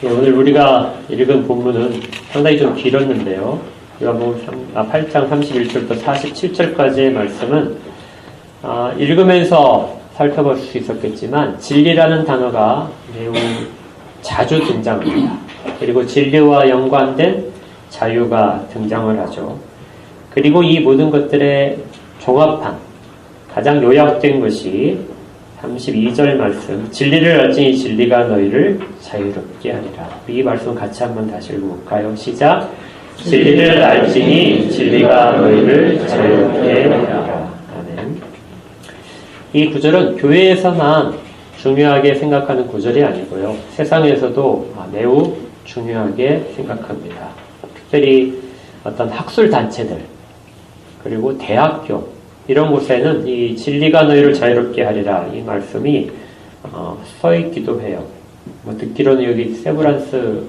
오늘 우리가 읽은 본문은 상당히 좀 길었는데요. 요한복음 8장 31절부터 47절까지의 말씀은 읽으면서 살펴볼 수 있었겠지만 진리라는 단어가 매우 자주 등장합니다. 그리고 진리와 연관된 자유가 등장을 하죠. 그리고 이 모든 것들의 종합한 가장 요약된 것이 32절 말씀, 진리를 알지니 진리가 너희를 자유롭게 하리라. 이 말씀 같이 한번 다시 읽어볼까요? 시작. 진리를 알지니 진리가 너희를 자유롭게 하리라. 아멘. 이 구절은 교회에서만 중요하게 생각하는 구절이 아니고요. 세상에서도 매우 중요하게 생각합니다. 특별히 어떤 학술단체들, 그리고 대학교, 이런 곳에는 이 진리가 너희를 자유롭게 하리라 이 말씀이 써 있기도 해요. 듣기로는 여기 세브란스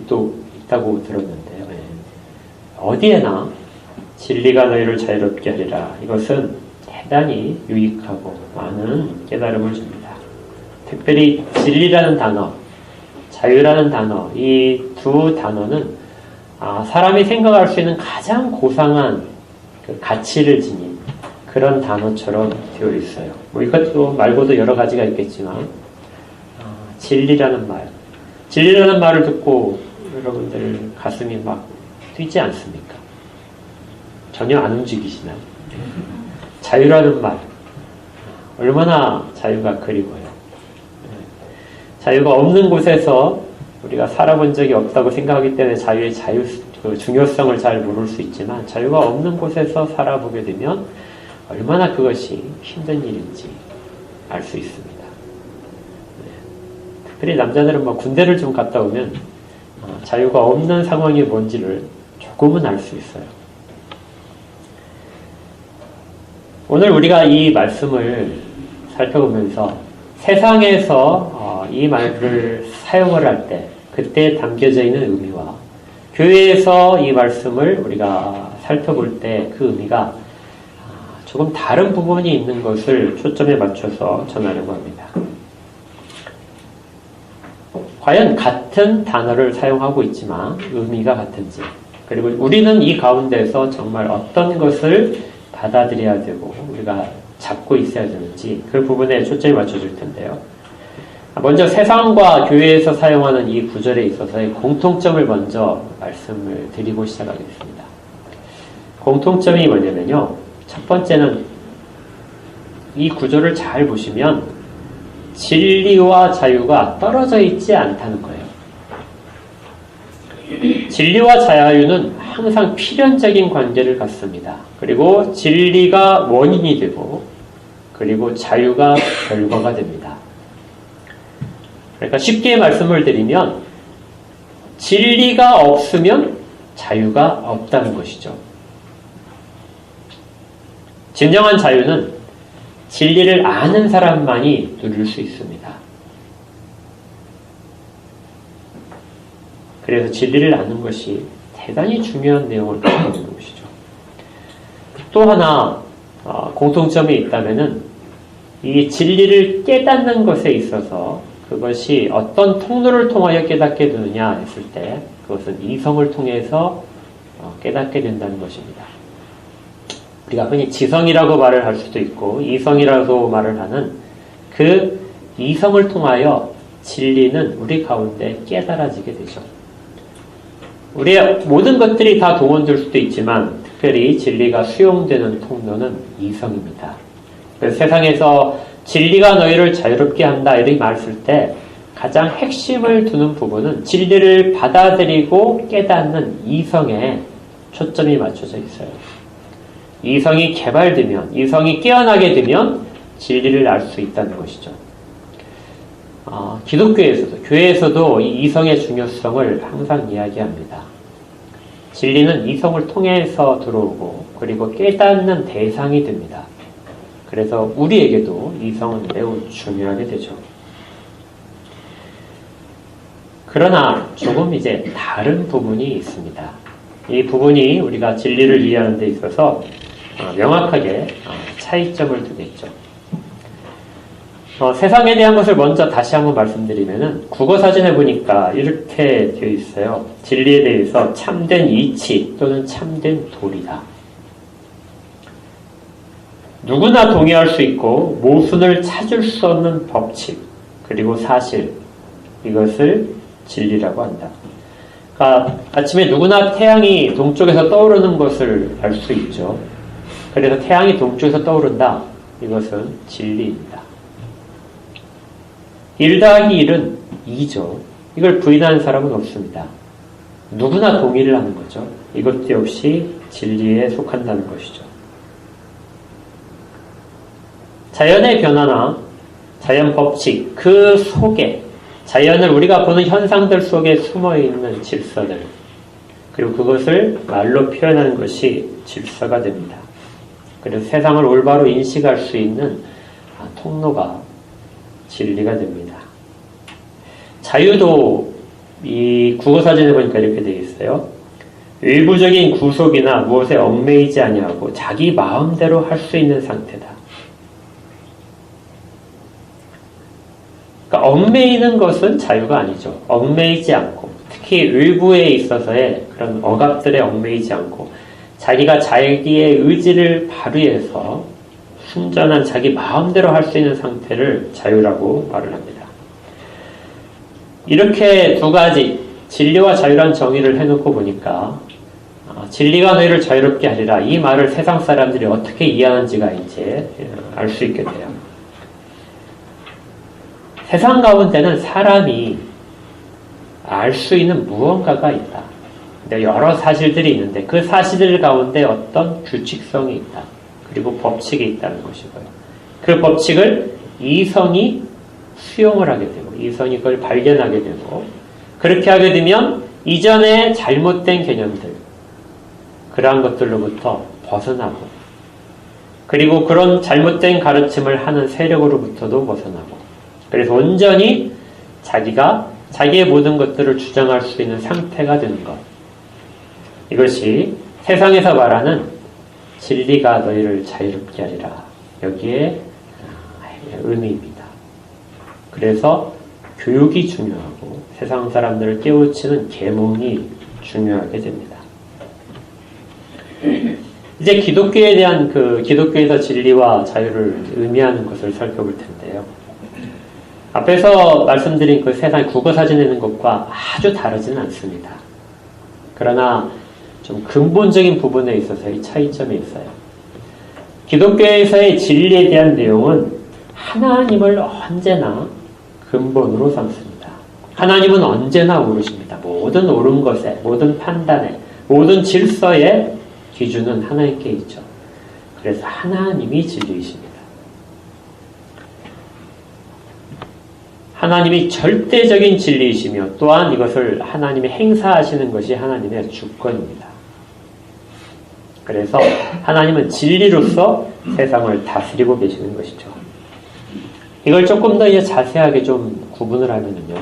또 있다고 들었는데요. 어디에나 진리가 너희를 자유롭게 하리라. 이것은 대단히 유익하고 많은 깨달음을 줍니다. 특별히 진리라는 단어, 자유라는 단어, 이 두 단어는 사람이 생각할 수 있는 가장 고상한 그 가치를 지닌 그런 단어처럼 되어 있어요. 이것도 말고도 여러 가지가 있겠지만 진리라는 말을 듣고 여러분들 가슴이 막 뛰지 않습니까? 전혀 안 움직이시나요? 자유라는 말, 얼마나 자유가 그리워요. 자유가 없는 곳에서 우리가 살아본 적이 없다고 생각하기 때문에 자유의 그 중요성을 잘 모를 수 있지만, 자유가 없는 곳에서 살아보게 되면 얼마나 그것이 힘든 일인지 알 수 있습니다. 특별히 남자들은 군대를 좀 갔다 오면 자유가 없는 상황이 뭔지를 조금은 알 수 있어요. 오늘 우리가 이 말씀을 살펴보면서 세상에서 이 말을 사용을 할 때 그때 담겨져 있는 의미와 교회에서 이 말씀을 우리가 살펴볼 때 그 의미가 조금 다른 부분이 있는 것을 초점에 맞춰서 전하려고 합니다. 과연 같은 단어를 사용하고 있지만 의미가 같은지, 그리고 우리는 이 가운데서 정말 어떤 것을 받아들여야 되고 우리가 잡고 있어야 되는지 그 부분에 초점을 맞춰줄 텐데요. 먼저 세상과 교회에서 사용하는 이 구절에 있어서의 공통점을 먼저 말씀을 드리고 시작하겠습니다. 공통점이 뭐냐면요, 첫 번째는 이 구절을 잘 보시면 진리와 자유가 떨어져 있지 않다는 거예요. 진리와 자유는 항상 필연적인 관계를 갖습니다. 그리고 진리가 원인이 되고, 그리고 자유가 결과가 됩니다. 그러니까 쉽게 말씀을 드리면 진리가 없으면 자유가 없다는 것이죠. 진정한 자유는 진리를 아는 사람만이 누릴 수 있습니다. 그래서 진리를 아는 것이 대단히 중요한 내용을 갖고 있는 것이죠. 또 하나 공통점이 있다면은 이 진리를 깨닫는 것에 있어서 그것이 어떤 통로를 통하여 깨닫게 되느냐 했을 때 그것은 이성을 통해서 깨닫게 된다는 것입니다. 우리가 흔히 지성이라고 말을 할 수도 있고 이성이라고 말을 하는 그 이성을 통하여 진리는 우리 가운데 깨달아지게 되죠. 우리의 모든 것들이 다 동원될 수도 있지만 특별히 진리가 수용되는 통로는 이성입니다. 그래서 세상에서 진리가 너희를 자유롭게 한다 이렇게 말했을 때 가장 핵심을 두는 부분은 진리를 받아들이고 깨닫는 이성에 초점이 맞춰져 있어요. 이성이 개발되면, 이성이 깨어나게 되면 진리를 알 수 있다는 것이죠. 기독교에서도, 교회에서도 이 이성의 중요성을 항상 이야기합니다. 진리는 이성을 통해서 들어오고 그리고 깨닫는 대상이 됩니다. 그래서 우리에게도 이성은 매우 중요하게 되죠. 그러나 조금 이제 다른 부분이 있습니다. 이 부분이 우리가 진리를 이해하는 데 있어서 명확하게 차이점을 두겠죠. 세상에 대한 것을 먼저 다시 한번 말씀드리면은 국어사전에 보니까 이렇게 되어 있어요. 진리에 대해서 참된 이치 또는 참된 도리다. 누구나 동의할 수 있고 모순을 찾을 수 없는 법칙 그리고 사실 이것을 진리라고 한다. 그러니까 아침에 누구나 태양이 동쪽에서 떠오르는 것을 알 수 있죠. 그래서 태양이 동쪽에서 떠오른다. 이것은 진리입니다. 1 더하기 1은 2죠. 이걸 부인하는 사람은 없습니다. 누구나 동의를 하는 거죠. 이것도 역시 진리에 속한다는 것이죠. 자연의 변화나 자연 법칙, 그 속에 자연을 우리가 보는 현상들 속에 숨어있는 질서들 그리고 그것을 말로 표현하는 것이 질서가 됩니다. 그래서 세상을 올바로 인식할 수 있는 통로가 진리가 됩니다. 자유도 이 국어사전에 보니까 이렇게 되어 있어요. 외부적인 구속이나 무엇에 얽매이지 아니하고 자기 마음대로 할 수 있는 상태다. 그러니까 얽매이는 것은 자유가 아니죠. 얽매이지 않고 특히 외부에 있어서의 그런 억압들에 얽매이지 않고 자기가 자기의 의지를 발휘해서 순전한 자기 마음대로 할 수 있는 상태를 자유라고 말을 합니다. 이렇게 두 가지 진리와 자유란 정의를 해놓고 보니까 진리가 너희를 자유롭게 하리라 이 말을 세상 사람들이 어떻게 이해하는지가 이제 알 수 있게 돼요. 세상 가운데는 사람이 알 수 있는 무언가가 있다. 여러 사실들이 있는데 그 사실들 가운데 어떤 규칙성이 있다. 그리고 법칙이 있다는 것이고요. 그 법칙을 이성이 수용을 하게 되고 이성이 그걸 발견하게 되고 그렇게 하게 되면 이전에 잘못된 개념들 그러한 것들로부터 벗어나고 그리고 그런 잘못된 가르침을 하는 세력으로부터도 벗어나고 그래서 온전히 자기가 자기의 모든 것들을 주장할 수 있는 상태가 되는 것. 이것이 세상에서 말하는 진리가 너희를 자유롭게 하리라. 여기에 의미입니다. 그래서 교육이 중요하고 세상 사람들을 깨우치는 계몽이 중요하게 됩니다. 이제 기독교에 대한 기독교에서 진리와 자유를 의미하는 것을 살펴볼 텐데요. 앞에서 말씀드린 그 세상 국어사전에 있는 것과 아주 다르지는 않습니다. 그러나 좀 근본적인 부분에 있어서 이 차이점이 있어요. 기독교에서의 진리에 대한 내용은 하나님을 언제나 근본으로 삼습니다. 하나님은 언제나 옳으십니다. 모든 옳은 것에, 모든 판단에, 모든 질서의 기준은 하나님께 있죠. 그래서 하나님이 진리이십니다. 하나님이 절대적인 진리이시며 또한 이것을 하나님이 행사하시는 것이 하나님의 주권입니다. 그래서 하나님은 진리로서 세상을 다스리고 계시는 것이죠. 이걸 조금 더 이제 자세하게 좀 구분을 하면요.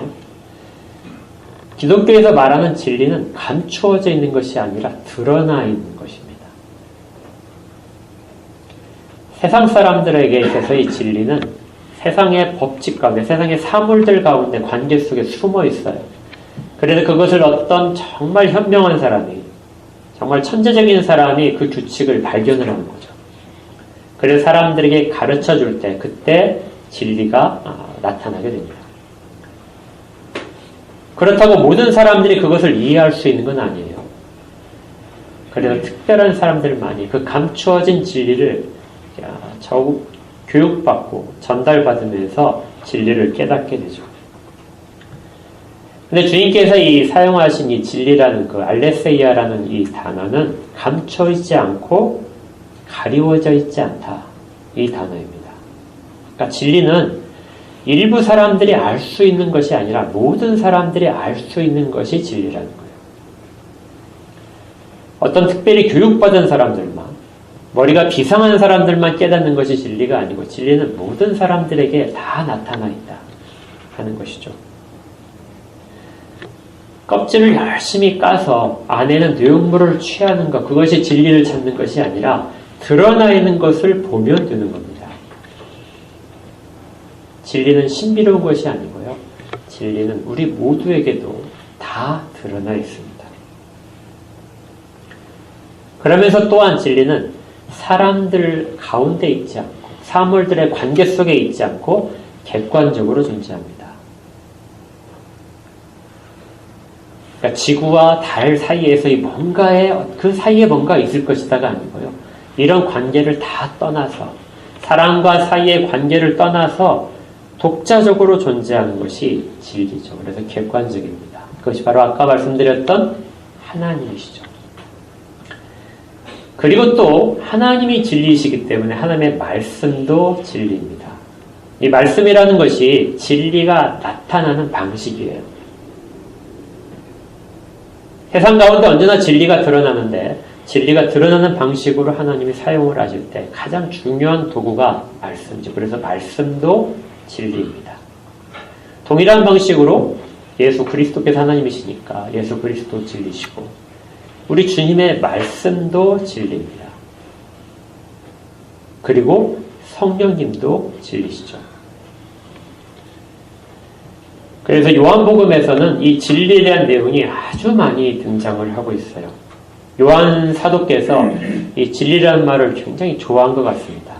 기독교에서 말하는 진리는 감추어져 있는 것이 아니라 드러나 있는 것입니다. 세상 사람들에게 있어서의 진리는 세상의 법칙 가운데, 세상의 사물들 가운데 관계 속에 숨어 있어요. 그래서 그것을 어떤 정말 현명한 사람이, 정말 천재적인 사람이 그 규칙을 발견을 하는 거죠. 그래서 사람들에게 가르쳐 줄 때, 그때 진리가 나타나게 됩니다. 그렇다고 모든 사람들이 그것을 이해할 수 있는 건 아니에요. 그래서 특별한 사람들만이 그 감추어진 진리를 교육받고 전달받으면서 진리를 깨닫게 되죠. 근데 주님께서 이 사용하신 이 진리라는 그 알레세이아라는 이 단어는 감춰있지 않고 가리워져 있지 않다. 이 단어입니다. 그러니까 진리는 일부 사람들이 알 수 있는 것이 아니라 모든 사람들이 알 수 있는 것이 진리라는 거예요. 어떤 특별히 교육받은 사람들만, 머리가 비상한 사람들만 깨닫는 것이 진리가 아니고 진리는 모든 사람들에게 다 나타나 있다 하는 것이죠. 껍질을 열심히 까서 안에는 내용물을 취하는 것, 그것이 진리를 찾는 것이 아니라 드러나 있는 것을 보면 되는 겁니다. 진리는 신비로운 것이 아니고요. 진리는 우리 모두에게도 다 드러나 있습니다. 그러면서 또한 진리는 사람들 가운데 있지 않고 사물들의 관계 속에 있지 않고 객관적으로 존재합니다. 그러니까 지구와 달 사이에서 그 사이에 뭔가 있을 것이다가 아니고요. 이런 관계를 다 떠나서 사람과 사이의 관계를 떠나서 독자적으로 존재하는 것이 진리죠. 그래서 객관적입니다. 그것이 바로 아까 말씀드렸던 하나님이시죠. 그리고 또 하나님이 진리이시기 때문에 하나님의 말씀도 진리입니다. 이 말씀이라는 것이 진리가 나타나는 방식이에요. 세상 가운데 언제나 진리가 드러나는데 진리가 드러나는 방식으로 하나님이 사용을 하실 때 가장 중요한 도구가 말씀이죠. 그래서 말씀도 진리입니다. 동일한 방식으로 예수 그리스도께서 하나님이시니까 예수 그리스도 진리시고 우리 주님의 말씀도 진리입니다. 그리고 성령님도 진리시죠. 그래서 요한복음에서는 이 진리에 대한 내용이 아주 많이 등장을 하고 있어요. 요한 사도께서 이 진리라는 말을 굉장히 좋아한 것 같습니다.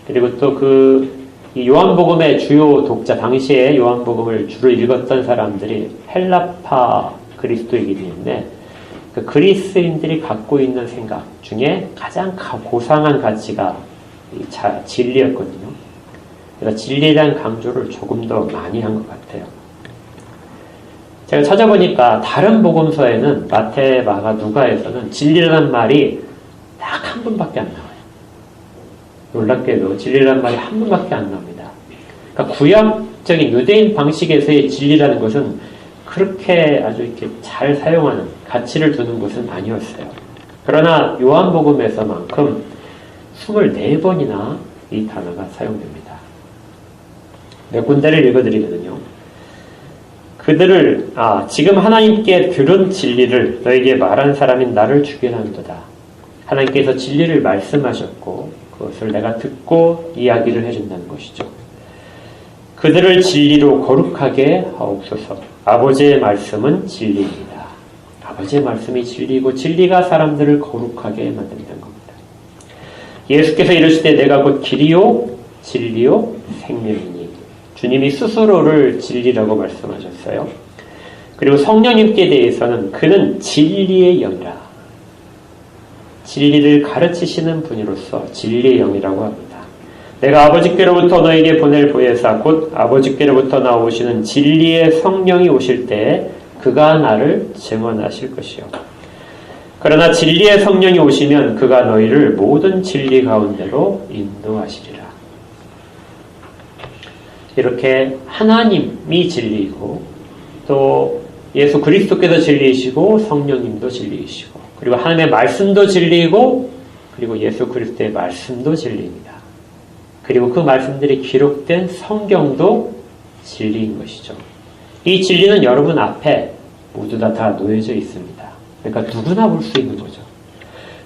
그리고 또 이 요한복음의 주요 독자, 당시에 요한복음을 주로 읽었던 사람들이 헬라파 그리스도이기 때문에 그 그리스인들이 갖고 있는 생각 중에 가장 고상한 가치가 진리였거든요. 그래서 진리에 대한 강조를 조금 더 많이 한 것 같아요. 제가 찾아보니까 다른 복음서에는 마태, 마가, 누가에서는 진리라는 말이 딱 한 분밖에 안 나와요. 놀랍게도 진리라는 말이 한 분밖에 안 나옵니다. 그러니까 구약적인 유대인 방식에서의 진리라는 것은 그렇게 아주 이렇게 잘 사용하는, 가치를 두는 것은 아니었어요. 그러나 요한복음에서만큼 24번이나 이 단어가 사용됩니다. 몇 군데를 읽어드리거든요. 그들을 지금 하나님께 들은 진리를 너에게 말한 사람인 나를 죽이려 한도다. 하나님께서 진리를 말씀하셨고 그것을 내가 듣고 이야기를 해준다는 것이죠. 그들을 진리로 거룩하게 하옵소서. 아버지의 말씀은 진리입니다. 아버지의 말씀이 진리고 진리가 사람들을 거룩하게 만든다는 겁니다. 예수께서 이르시되 내가 곧 길이요 진리요 생명이니 주님이 스스로를 진리라고 말씀하셨어요. 그리고 성령님께 대해서는 그는 진리의 영이라. 진리를 가르치시는 분으로서 진리의 영이라고 합니다. 내가 아버지께로부터 너에게 보낼 보혜사 곧 아버지께로부터 나오시는 진리의 성령이 오실 때 그가 나를 증언하실 것이요. 그러나 진리의 성령이 오시면 그가 너희를 모든 진리 가운데로 인도하시리라. 이렇게 하나님이 진리이고 또 예수 그리스도께서 진리이시고 성령님도 진리이시고 그리고 하나님의 말씀도 진리이고 그리고 예수 그리스도의 말씀도 진리입니다. 그리고 그 말씀들이 기록된 성경도 진리인 것이죠. 이 진리는 여러분 앞에 모두 다 놓여져 있습니다. 그러니까 누구나 볼 수 있는 거죠.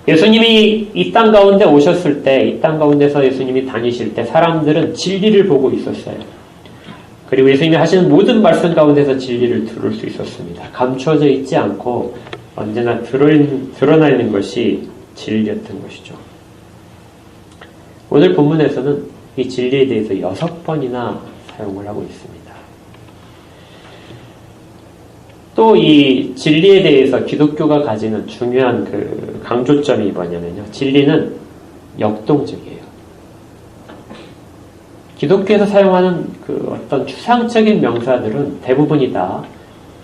예수님이 이 땅 가운데 오셨을 때, 이 땅 가운데서 예수님이 다니실 때 사람들은 진리를 보고 있었어요. 그리고 예수님이 하시는 모든 말씀 가운데서 진리를 들을 수 있었습니다. 감추어져 있지 않고 언제나 드러나 있는 것이 진리였던 것이죠. 오늘 본문에서는 이 진리에 대해서 6번이나 사용을 하고 있습니다. 또 이 진리에 대해서 기독교가 가지는 중요한 그 강조점이 뭐냐면요. 진리는 역동적이에요. 기독교에서 사용하는 그 어떤 추상적인 명사들은 대부분이 다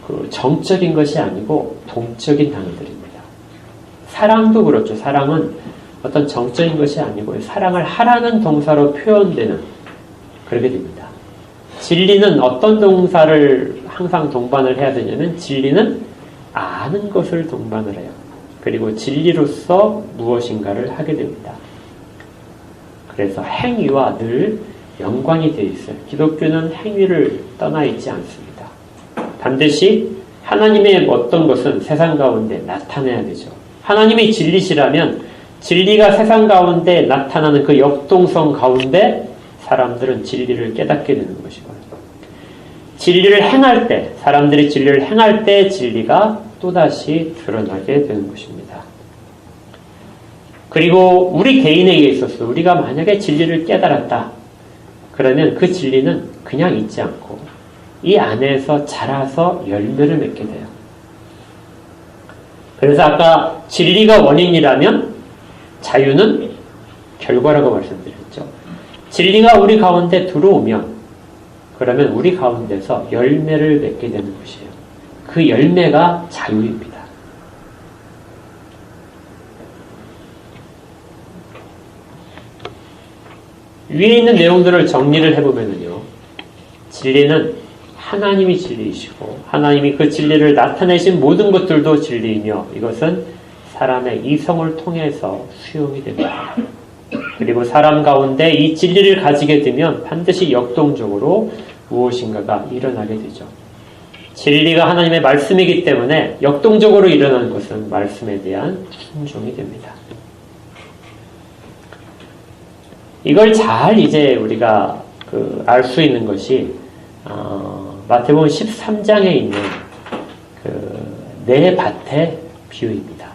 그 정적인 것이 아니고 동적인 단어들입니다. 사랑도 그렇죠. 사랑은 어떤 정적인 것이 아니고 사랑을 하라는 동사로 표현되는 그렇게 됩니다. 진리는 어떤 동사를 항상 동반을 해야 되냐면 진리는 아는 것을 동반을 해요. 그리고 진리로서 무엇인가를 하게 됩니다. 그래서 행위와 늘 연관이 되어 있어요. 기독교는 행위를 떠나 있지 않습니다. 반드시 하나님의 어떤 것은 세상 가운데 나타내야 되죠. 하나님이 진리시라면 진리가 세상 가운데 나타나는 그 역동성 가운데 사람들은 진리를 깨닫게 되는 것이고요. 진리를 행할 때, 사람들이 진리를 행할 때 진리가 또다시 드러나게 되는 것입니다. 그리고 우리 개인에게 있어서 우리가 만약에 진리를 깨달았다. 그러면 그 진리는 그냥 있지 않고 이 안에서 자라서 열매를 맺게 돼요. 그래서 아까 진리가 원인이라면 자유는 결과라고 말씀드렸죠. 진리가 우리 가운데 들어오면 그러면 우리 가운데서 열매를 맺게 되는 것이에요. 그 열매가 자유입니다. 위에 있는 내용들을 정리를 해보면요. 진리는 하나님이 진리이시고 하나님이 그 진리를 나타내신 모든 것들도 진리이며 이것은 사람의 이성을 통해서 수용이 됩니다. 그리고 사람 가운데 이 진리를 가지게 되면 반드시 역동적으로 무엇인가가 일어나게 되죠. 진리가 하나님의 말씀이기 때문에 역동적으로 일어나는 것은 말씀에 대한 순종이 됩니다. 이걸 잘 이제 우리가 알 수 있는 것이 마태복음 13장에 있는 네 밭의 비유입니다.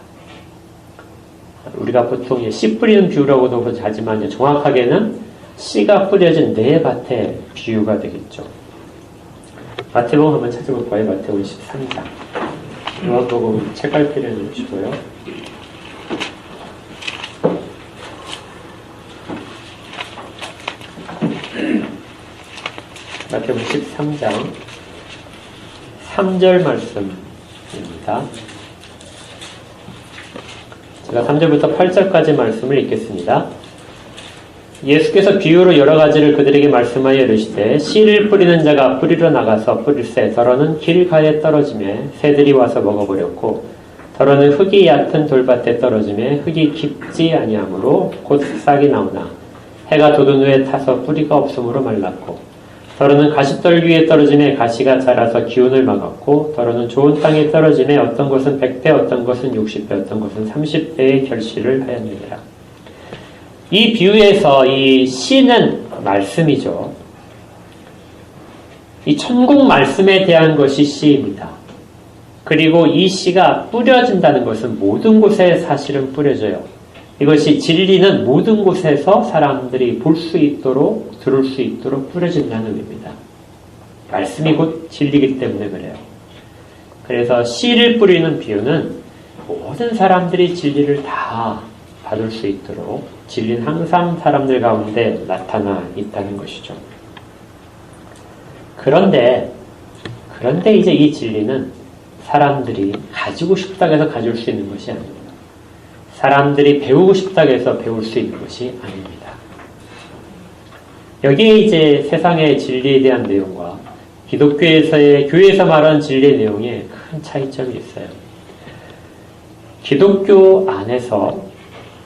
우리가 보통 씨 뿌리는 비유라고도 하지만 정확하게는 씨가 뿌려진 네 밭의 비유가 되겠죠. 마태복음 한번 찾아볼까요? 마태복음 13장. 요한복음 책갈피를 놓으시고요. 마태복음 13장 3절 말씀입니다. 제가 3절부터 8절까지 말씀을 읽겠습니다. 예수께서 비유로 여러 가지를 그들에게 말씀하여 이르시되 씨를 뿌리는 자가 뿌리러 나가서 뿌릴새 더러는 길가에 떨어지매 새들이 와서 먹어버렸고 더러는 흙이 얕은 돌밭에 떨어지매 흙이 깊지 아니하므로 곧 싹이 나오나 해가 돋은 후에 타서 뿌리가 없으므로 말랐고 더러는 가시떨 위에 떨어지매 가시가 자라서 기운을 막았고 더러는 좋은 땅에 떨어지매 어떤 것은 100배 어떤 것은 60배 어떤 것은 30배의 결실을 하였느니라. 이 비유에서 이 씨는 말씀이죠. 이 천국 말씀에 대한 것이 씨입니다. 그리고 이 씨가 뿌려진다는 것은 모든 곳에 사실은 뿌려져요. 이것이 진리는 모든 곳에서 사람들이 볼 수 있도록 들을 수 있도록 뿌려진다는 의미입니다. 말씀이 곧 진리이기 때문에 그래요. 그래서 씨를 뿌리는 비유는 모든 사람들이 진리를 다 받을 수 있도록 진리는 항상 사람들 가운데 나타나 있다는 것이죠. 그런데 이제 이 진리는 사람들이 가지고 싶다고 해서 가질 수 있는 것이 아닙니다. 사람들이 배우고 싶다고 해서 배울 수 있는 것이 아닙니다. 여기에 이제 세상의 진리에 대한 내용과 기독교에서의 교회에서 말하는 진리의 내용에 큰 차이점이 있어요. 기독교 안에서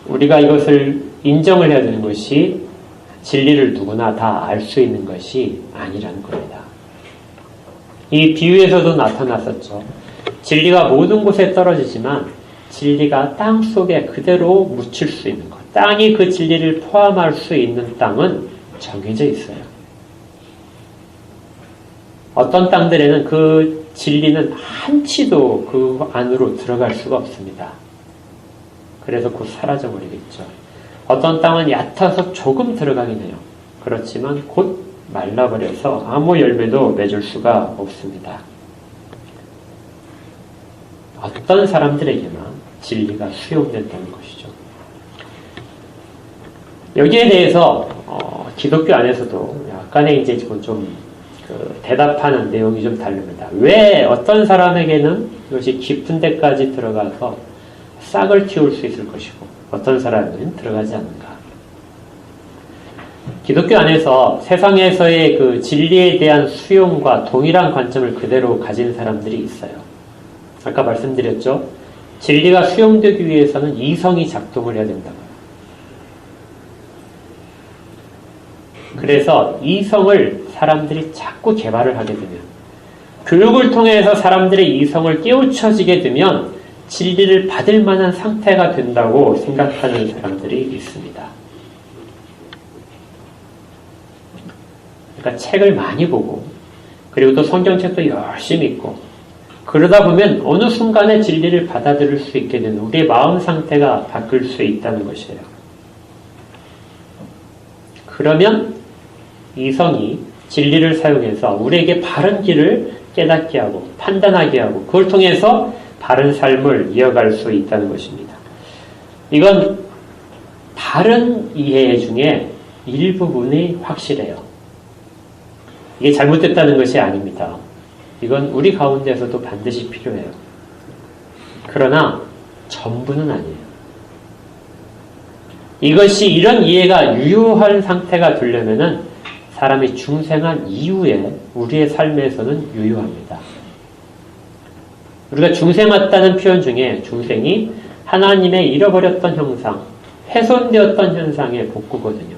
우리가 이것을 인정을 해야 되는 것이 진리를 누구나 다 알 수 있는 것이 아니라는 겁니다. 이 비유에서도 나타났었죠. 진리가 모든 곳에 떨어지지만 진리가 땅 속에 그대로 묻힐 수 있는 것. 땅이 그 진리를 포함할 수 있는 땅은 정해져 있어요. 어떤 땅들에는 그 진리는 한치도 그 안으로 들어갈 수가 없습니다. 그래서 곧 사라져버리겠죠. 어떤 땅은 얕아서 조금 들어가긴 해요. 그렇지만 곧 말라버려서 아무 열매도 맺을 수가 없습니다. 어떤 사람들에게만 진리가 수용된다는 것이죠. 여기에 대해서 기독교 안에서도 약간의 이제 좀 대답하는 내용이 좀 다릅니다. 왜 어떤 사람에게는 이것이 깊은 데까지 들어가서 싹을 틔울 수 있을 것이고 어떤 사람은 들어가지 않는가? 기독교 안에서 세상에서의 그 진리에 대한 수용과 동일한 관점을 그대로 가진 사람들이 있어요. 아까 말씀드렸죠? 진리가 수용되기 위해서는 이성이 작동을 해야 된다고요. 그래서 이성을 사람들이 자꾸 개발을 하게 되면 교육을 통해서 사람들의 이성을 깨우쳐지게 되면 진리를 받을 만한 상태가 된다고 생각하는 사람들이 있습니다. 그러니까 책을 많이 보고 그리고 또 성경책도 열심히 읽고 그러다 보면 어느 순간에 진리를 받아들일 수 있게 되는 우리의 마음 상태가 바뀔 수 있다는 것이에요. 그러면 이성이 진리를 사용해서 우리에게 바른 길을 깨닫게 하고 판단하게 하고 그걸 통해서 바른 삶을 이어갈 수 있다는 것입니다. 이건 바른 이해 중에 일부분이 확실해요. 이게 잘못됐다는 것이 아닙니다. 이건 우리 가운데서도 반드시 필요해요. 그러나 전부는 아니에요. 이것이 이런 이해가 유효한 상태가 되려면은 사람이 중생한 이후에 우리의 삶에서는 유효합니다. 우리가 중생했다는 표현 중에 중생이 하나님의 잃어버렸던 형상, 훼손되었던 현상의 복구거든요.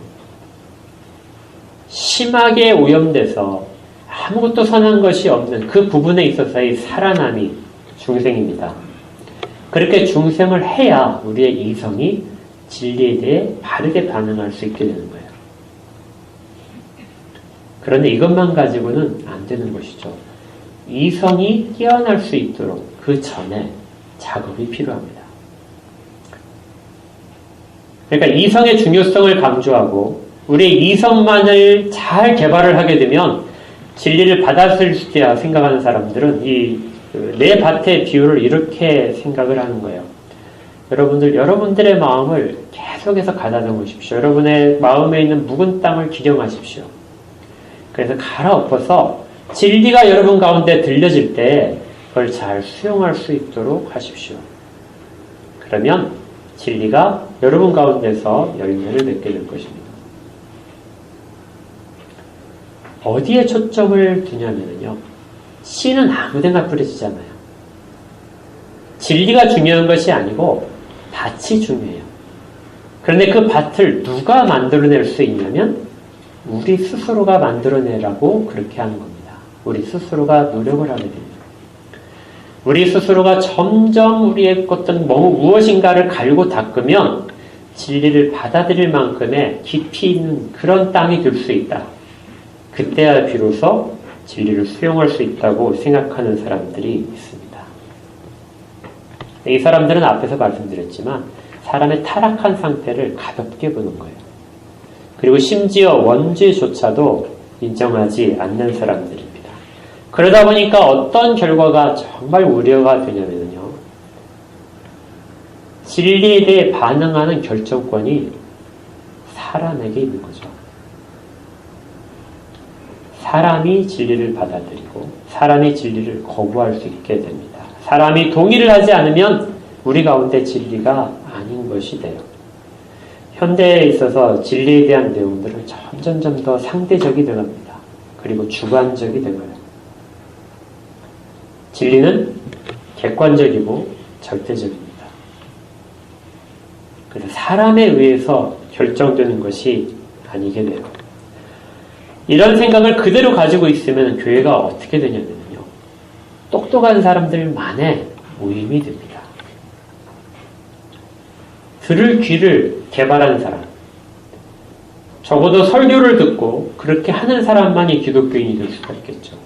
심하게 오염돼서 아무것도 선한 것이 없는 그 부분에 있어서의 살아남이 중생입니다. 그렇게 중생을 해야 우리의 이성이 진리에 대해 바르게 반응할 수 있게 되는 거예요. 그런데 이것만 가지고는 안 되는 것이죠. 이성이 깨어날 수 있도록 그 전에 작업이 필요합니다. 그러니까 이성의 중요성을 강조하고 우리의 이성만을 잘 개발을 하게 되면 진리를 받았을 때 생각하는 사람들은 이 내 밭의 비유를 이렇게 생각을 하는 거예요. 여러분들의 마음을 계속해서 가다듬어 보십시오. 여러분의 마음에 있는 묵은 땅을 기경하십시오. 그래서 갈아엎어서 진리가 여러분 가운데 들려질 때 그걸 잘 수용할 수 있도록 하십시오. 그러면 진리가 여러분 가운데서 열매를 맺게 될 것입니다. 어디에 초점을 두냐면요. 씨는 아무데나 뿌려지잖아요. 진리가 중요한 것이 아니고 밭이 중요해요. 그런데 그 밭을 누가 만들어낼 수 있냐면 우리 스스로가 만들어내라고 그렇게 하는 겁니다. 우리 스스로가 노력을 하게 됩니다. 우리 스스로가 점점 우리의 어떤 무엇인가를 갈고 닦으면 진리를 받아들일 만큼의 깊이 있는 그런 땅이 될 수 있다. 그때야 비로소 진리를 수용할 수 있다고 생각하는 사람들이 있습니다. 이 사람들은 앞에서 말씀드렸지만 사람의 타락한 상태를 가볍게 보는 거예요. 그리고 심지어 원죄조차도 인정하지 않는 사람들입니다. 그러다 보니까 어떤 결과가 정말 우려가 되냐면요. 진리에 대해 반응하는 결정권이 사람에게 있는 거죠. 사람이 진리를 받아들이고 사람이 진리를 거부할 수 있게 됩니다. 사람이 동의를 하지 않으면 우리 가운데 진리가 아닌 것이 돼요. 현대에 있어서 진리에 대한 내용들은 점점 더 상대적이 되갑니다. 그리고 주관적이 되고요. 진리는 객관적이고 절대적입니다. 그래서 사람에 의해서 결정되는 것이 아니게 돼요. 이런 생각을 그대로 가지고 있으면 교회가 어떻게 되냐면요. 똑똑한 사람들만의 모임이 됩니다. 들을 귀를 개발한 사람, 적어도 설교를 듣고 그렇게 하는 사람만이 기독교인이 될 수가 있겠죠.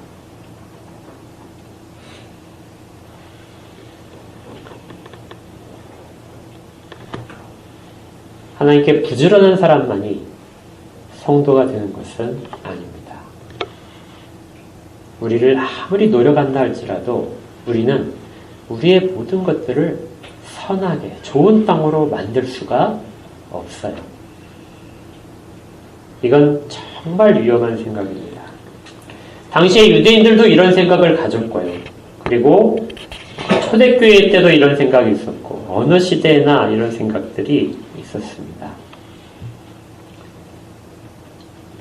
하나님께 부지런한 사람만이 성도가 되는 것은 아닙니다. 우리를 아무리 노력한다 할지라도 우리는 우리의 모든 것들을 선하게 좋은 땅으로 만들 수가 없어요. 이건 정말 위험한 생각입니다. 당시에 유대인들도 이런 생각을 가졌고요. 그리고 초대교회 때도 이런 생각이 있었고 어느 시대나 이런 생각들이 있었습니다.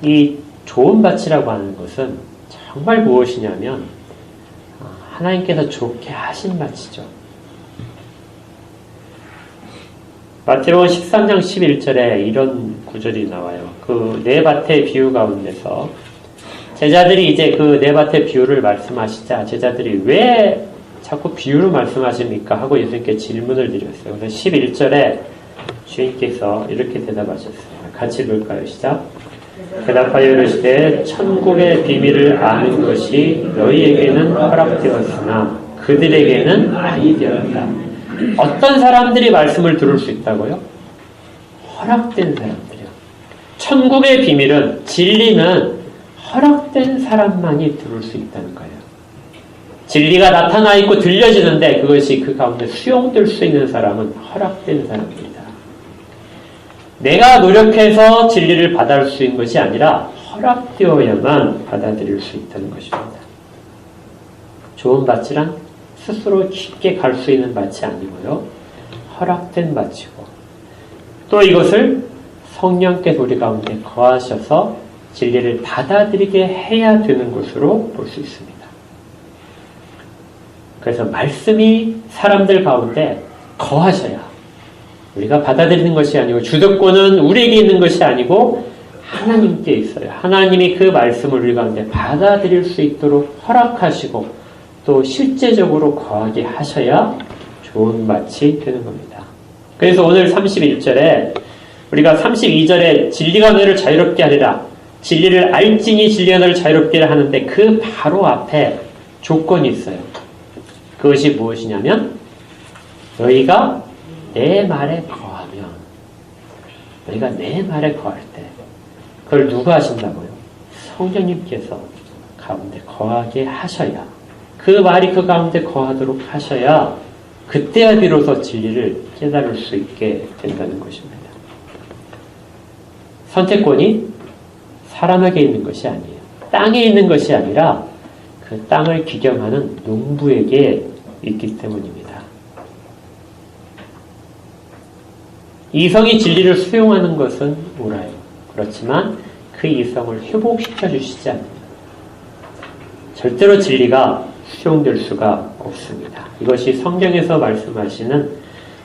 이 좋은 밭이라고 하는 것은 정말 무엇이냐면 하나님께서 좋게 하신 밭이죠. 마태복음 13장 11절에 이런 구절이 나와요. 그 네 밭의 비유 가운데서 제자들이 이제 그 네 밭의 비유를 말씀하시자 제자들이 왜 자꾸 비유를 말씀하십니까? 하고 예수님께 질문을 드렸어요. 그래서 11절에 주인께서 이렇게 대답하셨어요. 같이 볼까요? 시작. 대답하여 이르시되 천국의 비밀을 아는 것이 너희에게는 허락되었으나 그들에게는 아니되었다. 어떤 사람들이 말씀을 들을 수 있다고요? 허락된 사람들이요. 천국의 비밀은, 진리는 허락된 사람만이 들을 수 있다는 거예요. 진리가 나타나 있고 들려지는데 그것이 그 가운데 수용될 수 있는 사람은 허락된 사람입니다. 내가 노력해서 진리를 받아들일 수 있는 것이 아니라 허락되어야만 받아들일 수 있다는 것입니다. 좋은 밭이란 스스로 쉽게 갈 수 있는 밭이 아니고요. 허락된 밭이고 또 이것을 성령께서 우리 가운데 거하셔서 진리를 받아들이게 해야 되는 것으로 볼 수 있습니다. 그래서 말씀이 사람들 가운데 거하셔야 우리가 받아들이는 것이 아니고 주도권은 우리에게 있는 것이 아니고 하나님께 있어요. 하나님이 그 말씀을 우리 가운데 받아들일 수 있도록 허락하시고 또 실제적으로 거하게 하셔야 좋은 밭이 되는 겁니다. 그래서 오늘 31절에 우리가 32절에 진리가 너를 자유롭게 하리라. 진리를 알지니 진리가 너를 자유롭게 하는데 그 바로 앞에 조건이 있어요. 그것이 무엇이냐면 너희가 내 말에 거하면, 너희가 내 말에 거할 때 그걸 누가 하신다고요? 성령님께서 가운데 거하게 하셔야, 그 말이 그 가운데 거하도록 하셔야 그때야 비로소 진리를 깨달을 수 있게 된다는 것입니다. 선택권이 사람에게 있는 것이 아니에요. 땅에 있는 것이 아니라 그 땅을 기경하는 농부에게 있기 때문입니다. 이성이 진리를 수용하는 것은 옳아요. 그렇지만 그 이성을 회복시켜 주시지 않습니다. 절대로 진리가 수용될 수가 없습니다. 이것이 성경에서 말씀하시는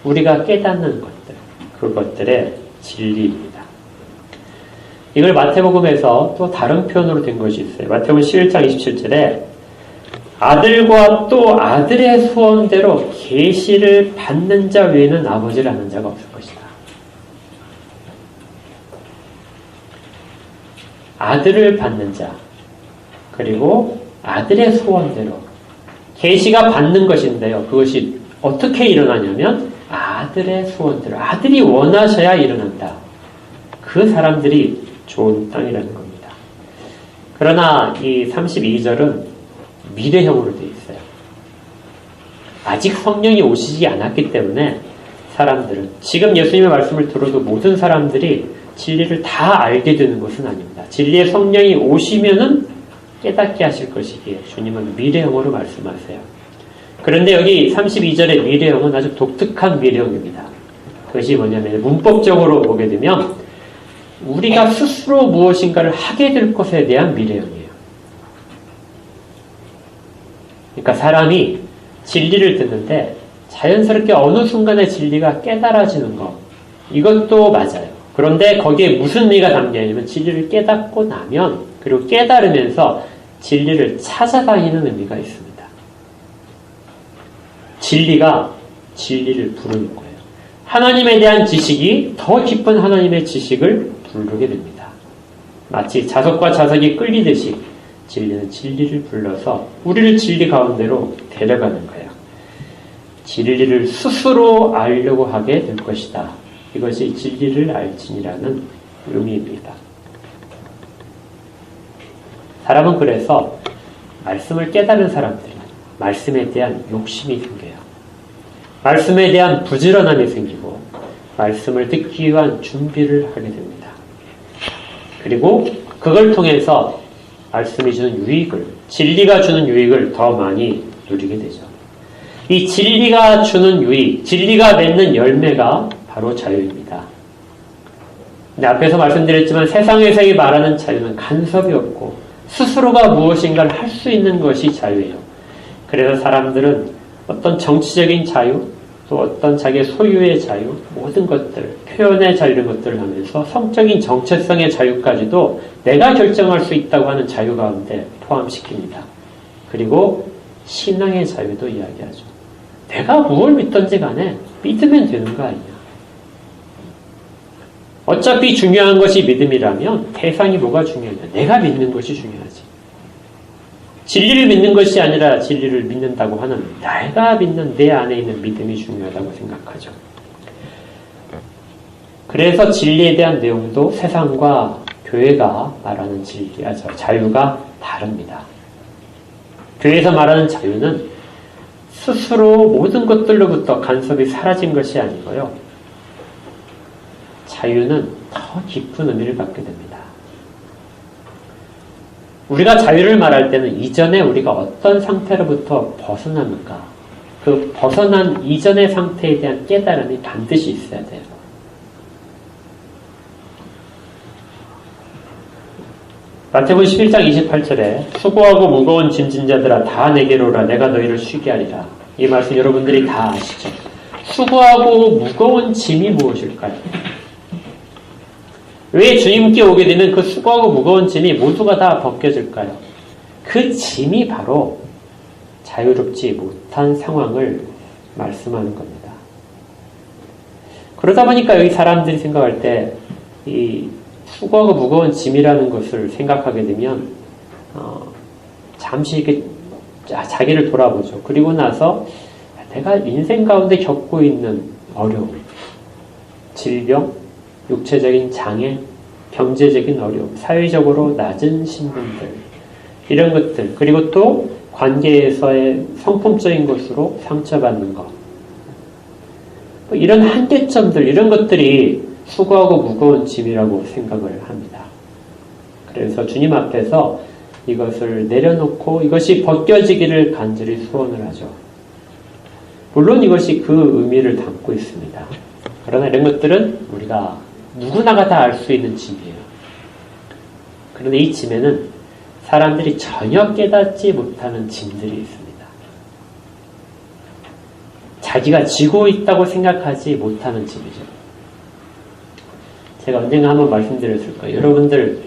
우리가 깨닫는 것들, 그것들의 진리입니다. 이걸 마태복음에서 또 다른 표현으로 된 것이 있어요. 마태복음 11장 27절에 아들과 또 아들의 소원대로 계시를 받는 자 외에는 아버지를 아는 자가 없을 것이다. 아들을 받는 자, 그리고 아들의 소원대로 계시가 받는 것인데요. 그것이 어떻게 일어나냐면 아들의 소원대로, 아들이 원하셔야 일어난다. 그 사람들이 좋은 땅이라는 겁니다. 그러나 이 32절은 미래형으로 되어 있어요. 아직 성령이 오시지 않았기 때문에 사람들은, 지금 예수님의 말씀을 들어도 모든 사람들이 진리를 다 알게 되는 것은 아닙니다. 진리의 성령이 오시면은 깨닫게 하실 것이기에 주님은 미래형으로 말씀하세요. 그런데 여기 32절의 미래형은 아주 독특한 미래형입니다. 그것이 뭐냐면 문법적으로 보게 되면 우리가 스스로 무엇인가를 하게 될 것에 대한 미래형이에요. 그러니까 사람이 진리를 듣는데 자연스럽게 어느 순간에 진리가 깨달아지는 것, 이것도 맞아요. 그런데 거기에 무슨 의미가 담겨있냐면 진리를 깨닫고 나면, 그리고 깨달으면서 진리를 찾아다니는 의미가 있습니다. 진리가 진리를 부르는 거예요. 하나님에 대한 지식이 더 깊은 하나님의 지식을 부르게 됩니다. 마치 자석과 자석이 끌리듯이 진리는 진리를 불러서 우리를 진리 가운데로 데려가는 거예요. 진리를 스스로 알려고 하게 될 것이다. 이것이 진리를 알지니라는 의미입니다. 사람은 그래서 말씀을 깨달은 사람들은 말씀에 대한 욕심이 생겨요. 말씀에 대한 부지런함이 생기고 말씀을 듣기 위한 준비를 하게 됩니다. 그리고 그걸 통해서 말씀이 주는 유익을, 진리가 주는 유익을 더 많이 누리게 되죠. 이 진리가 주는 유익, 진리가 맺는 열매가 바로 자유입니다. 근데 앞에서 말씀드렸지만 세상에서 말하는 자유는 간섭이 없고 스스로가 무엇인가를 할 수 있는 것이 자유예요. 그래서 사람들은 어떤 정치적인 자유, 또 어떤 자기의 소유의 자유, 모든 것들, 표현의 자유 이런 것들을 하면서 성적인 정체성의 자유까지도 내가 결정할 수 있다고 하는 자유 가운데 포함시킵니다. 그리고 신앙의 자유도 이야기하죠. 내가 무엇을 믿든지 간에 믿으면 되는 거 아니냐. 어차피 중요한 것이 믿음이라면 대상이 뭐가 중요하냐? 내가 믿는 것이 중요하지. 진리를 믿는 것이 아니라 진리를 믿는다고 하는 내가 믿는 내 안에 있는 믿음이 중요하다고 생각하죠. 그래서 진리에 대한 내용도 세상과 교회가 말하는 진리와 자유가 다릅니다. 교회에서 말하는 자유는 스스로 모든 것들로부터 간섭이 사라진 것이 아니고요. 자유는 더 깊은 의미를 갖게 됩니다. 우리가 자유를 말할 때는 이전에 우리가 어떤 상태로부터 벗어납니까? 그 벗어난 이전의 상태에 대한 깨달음이 반드시 있어야 돼요. 마태복음 11장 28절에 수고하고 무거운 짐진 자들아 다 내게로 오라 내가 너희를 쉬게 하리라. 이 말씀 여러분들이 다 아시죠? 수고하고 무거운 짐이 무엇일까요? 왜 주님께 오게 되면 그 수고하고 무거운 짐이 모두가 다 벗겨질까요? 그 짐이 바로 자유롭지 못한 상황을 말씀하는 겁니다. 그러다 보니까 여기 사람들이 생각할 때 이 수고하고 무거운 짐이라는 것을 생각하게 되면 잠시 이렇게 자기를 돌아보죠. 그리고 나서 내가 인생 가운데 겪고 있는 어려움, 질병, 육체적인 장애, 경제적인 어려움, 사회적으로 낮은 신분들, 이런 것들, 그리고 또 관계에서의 성품적인 것으로 상처받는 것, 이런 한계점들, 이런 것들이 수고하고 무거운 짐이라고 생각을 합니다. 그래서 주님 앞에서 이것을 내려놓고 이것이 벗겨지기를 간절히 소원을 하죠. 물론 이것이 그 의미를 담고 있습니다. 그러나 이런 것들은 우리가 누구나가 다 알 수 있는 짐이에요. 그런데 이 짐에는 사람들이 전혀 깨닫지 못하는 짐들이 있습니다. 자기가 지고 있다고 생각하지 못하는 짐이죠. 제가 언젠가 한번 말씀드렸을 거예요. 여러분들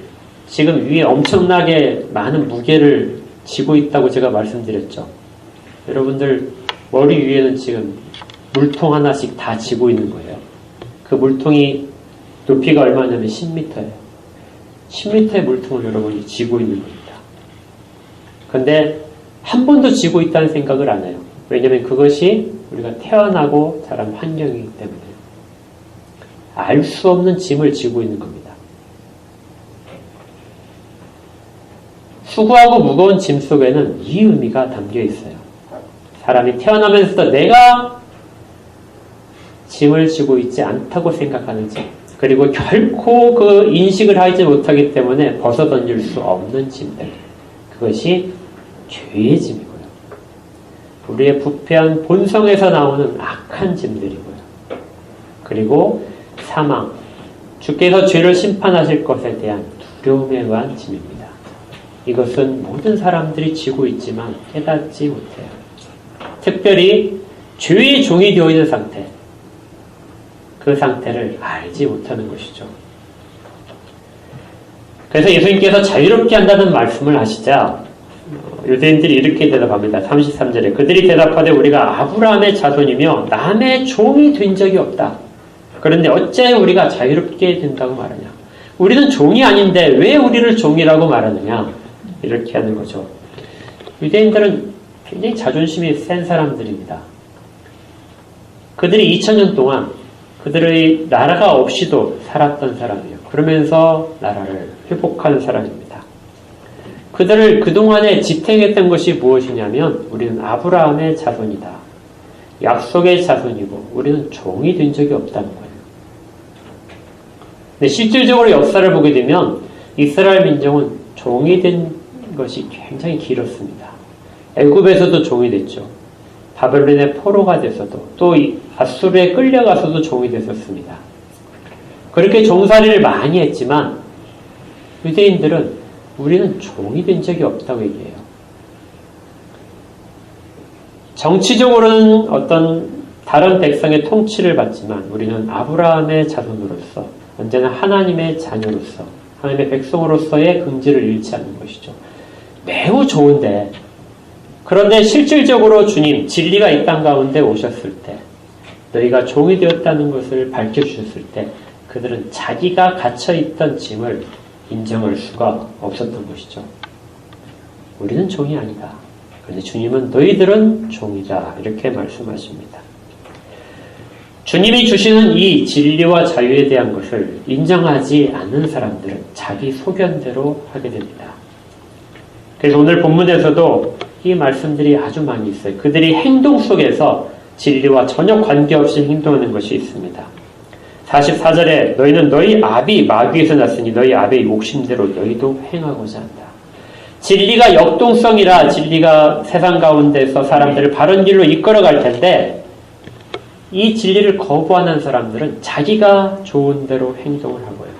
지금 위에 엄청나게 많은 무게를 지고 있다고 제가 말씀드렸죠. 여러분들 머리 위에는 지금 물통 하나씩 다 지고 있는 거예요. 그 물통이 높이가 얼마냐면 10m예요. 10m의 물통을 여러분이 지고 있는 겁니다. 근데 한 번도 지고 있다는 생각을 안 해요. 왜냐하면 그것이 우리가 태어나고 자란 환경이기 때문에 알 수 없는 짐을 지고 있는 겁니다. 수고하고 무거운 짐 속에는 이 의미가 담겨 있어요. 사람이 태어나면서도 내가 짐을 지고 있지 않다고 생각하는 짐, 그리고 결코 그 인식을 하지 못하기 때문에 벗어던질 수 없는 짐들, 그것이 죄의 짐이고요. 우리의 부패한 본성에서 나오는 악한 짐들이고요. 그리고 사망, 주께서 죄를 심판하실 것에 대한 두려움에 의한 짐입니다. 이것은 모든 사람들이 지고 있지만 깨닫지 못해요. 특별히 죄의 종이 되어 있는 상태, 그 상태를 알지 못하는 것이죠. 그래서 예수님께서 자유롭게 한다는 말씀을 하시자 유대인들이 이렇게 대답합니다. 33절에 그들이 대답하되 우리가 아브라함의 자손이며 남의 종이 된 적이 없다. 그런데 어째 우리가 자유롭게 된다고 말하냐? 우리는 종이 아닌데 왜 우리를 종이라고 말하느냐? 이렇게 하는 거죠. 유대인들은 굉장히 자존심이 센 사람들입니다. 그들이 2000년 동안 그들의 나라가 없이도 살았던 사람이에요. 그러면서 나라를 회복하는 사람입니다. 그들을 그동안에 지탱했던 것이 무엇이냐면 우리는 아브라함의 자손이다. 약속의 자손이고 우리는 종이 된 적이 없다는 거예요. 근데 실질적으로 역사를 보게 되면 이스라엘 민족은 종이 된 것이 굉장히 길었습니다. 애굽에서도 종이 됐죠. 바벨론의 포로가 돼서도, 또 아수르에 끌려가서도 종이 됐었습니다. 그렇게 종살이를 많이 했지만 유대인들은 우리는 종이 된 적이 없다고 얘기해요. 정치적으로는 어떤 다른 백성의 통치를 받지만 우리는 아브라함의 자손으로서 언제나 하나님의 자녀로서 하나님의 백성으로서의 긍지를 잃지 않는 것이죠. 매우 좋은데, 그런데 실질적으로 주님 진리가 이 땅 가운데 오셨을 때, 너희가 종이 되었다는 것을 밝혀주셨을 때 그 그들은 자기가 갇혀있던 짐을 인정할 수가 없었던 것이죠. 우리는 종이 아니다. 그런데 주님은 너희들은 종이다. 이렇게 말씀하십니다. 주님이 주시는 이 진리와 자유에 대한 것을 인정하지 않는 사람들은 자기 소견대로 하게 됩니다. 그래서 오늘 본문에서도 이 말씀들이 아주 많이 있어요. 그들이 행동 속에서 진리와 전혀 관계없이 행동하는 것이 있습니다. 44절에 너희는 너희 아비 마귀에서 났으니 너희 아비의 욕심대로 너희도 행하고자 한다. 진리가 역동성이라 진리가 세상 가운데서 사람들을 바른 길로 이끌어갈 텐데 이 진리를 거부하는 사람들은 자기가 좋은 대로 행동을 하고요.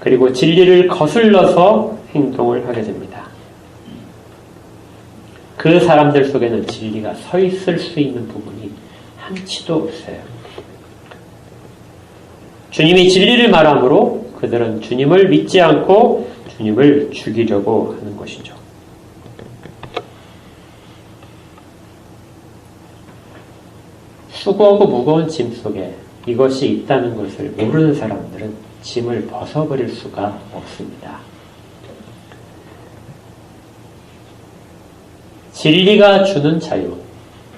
그리고 진리를 거슬러서 행동을 하게 됩니다. 그 사람들 속에는 진리가 서 있을 수 있는 부분이 한치도 없어요. 주님이 진리를 말함으로 그들은 주님을 믿지 않고 주님을 죽이려고 하는 것이죠. 수고하고 무거운 짐 속에 이것이 있다는 것을 모르는 사람들은 짐을 벗어버릴 수가 없습니다. 진리가 주는 자유,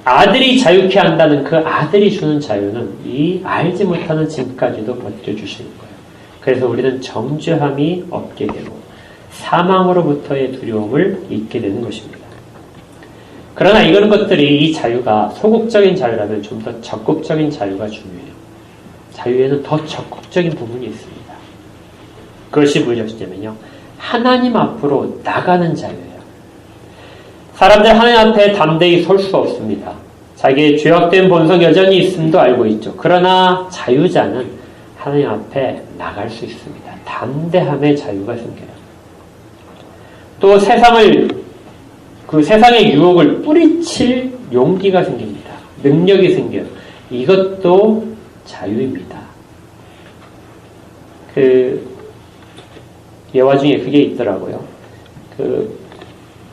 아들이 자유케 한다는 그 아들이 주는 자유는 이 알지 못하는 짐까지도 버텨주시는 거예요. 그래서 우리는 정죄함이 없게 되고 사망으로부터의 두려움을 잊게 되는 것입니다. 그러나 이런 것들이 이 자유가 소극적인 자유라면 좀 더 적극적인 자유가 중요해요. 자유에는 더 적극적인 부분이 있습니다. 그것이 무엇이냐면요, 하나님 앞으로 나가는 자유예요. 사람들 하나님 앞에 담대히 설 수 없습니다. 자기의 죄악된 본성 여전히 있음도 알고 있죠. 그러나 자유자는 하나님 앞에 나갈 수 있습니다. 담대함의 자유가 생겨요. 또 그 세상의 유혹을 뿌리칠 용기가 생깁니다. 능력이 생겨요. 이것도 자유입니다. 예화 중에 그게 있더라고요.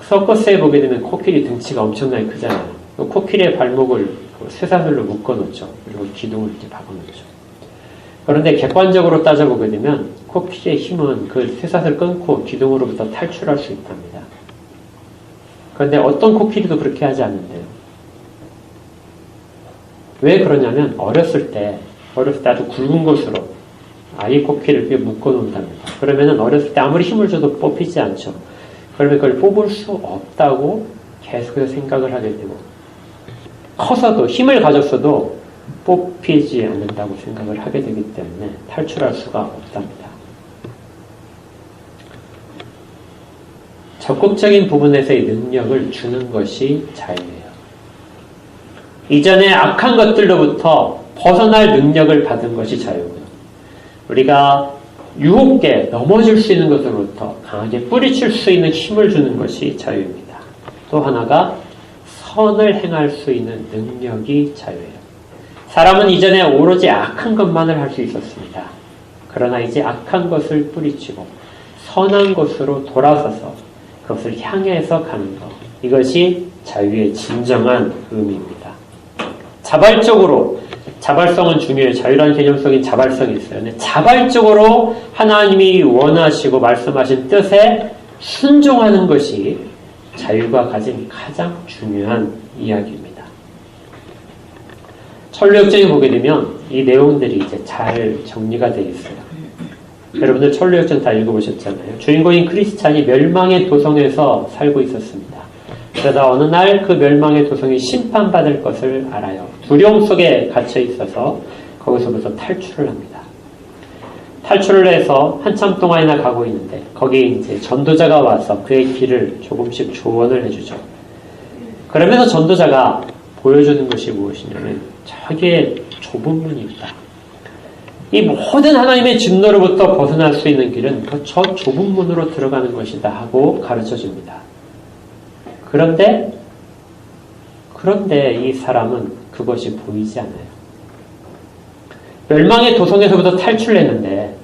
서커스에 보게 되면 코끼리 등치가 엄청나게 크잖아요. 코끼리의 발목을 쇠사슬로 묶어놓죠. 그리고 기둥을 이렇게 박아놓죠. 그런데 객관적으로 따져보게 되면 코끼리의 힘은 그 쇠사슬 끊고 기둥으로부터 탈출할 수 있답니다. 그런데 어떤 코끼리도 그렇게 하지 않는데요. 왜 그러냐면 어렸을 때 아주 굵은 곳으로 아이 코끼리를 이렇게 묶어놓는답니다. 그러면 어렸을 때 아무리 힘을 줘도 뽑히지 않죠. 그러면 그걸 뽑을 수 없다고 계속해서 생각을 하게 되고, 커서도 힘을 가졌어도 뽑히지 않는다고 생각을 하게 되기 때문에 탈출할 수가 없답니다. 적극적인 부분에서의 능력을 주는 것이 자유예요. 이전에 악한 것들로부터 벗어날 능력을 받은 것이 자유고요. 우리가 유혹에 넘어질 수 있는 것으로부터 강하게 뿌리칠 수 있는 힘을 주는 것이 자유입니다. 또 하나가 선을 행할 수 있는 능력이 자유예요. 사람은 이전에 오로지 악한 것만을 할 수 있었습니다. 그러나 이제 악한 것을 뿌리치고 선한 것으로 돌아서서 그것을 향해서 가는 것, 이것이 자유의 진정한 의미입니다. 자발성은 중요해요. 자유라는 개념 속에 자발성이 있어요. 근데 자발적으로 하나님이 원하시고 말씀하신 뜻에 순종하는 것이 자유가 가진 가장 중요한 이야기입니다. 천루역정에 보게 되면 이 내용들이 이제 잘 정리가 되어 있어요. 여러분들 천루역정 다 읽어보셨잖아요. 주인공인 크리스찬이 멸망의 도성에서 살고 있었습니다. 그러다 어느 날 그 멸망의 도성이 심판받을 것을 알아요. 두려움 속에 갇혀 있어서 거기서부터 탈출을 합니다. 탈출을 해서 한참 동안이나 가고 있는데 거기에 이제 전도자가 와서 그의 길을 조금씩 조언을 해주죠. 그러면서 전도자가 보여주는 것이 무엇이냐면 저기에 좁은 문이 있다. 이 모든 하나님의 진노로부터 벗어날 수 있는 길은 저 좁은 문으로 들어가는 것이다 하고 가르쳐줍니다. 그런데 이 사람은 그것이 보이지 않아요. 멸망의 도성에서부터 탈출했는데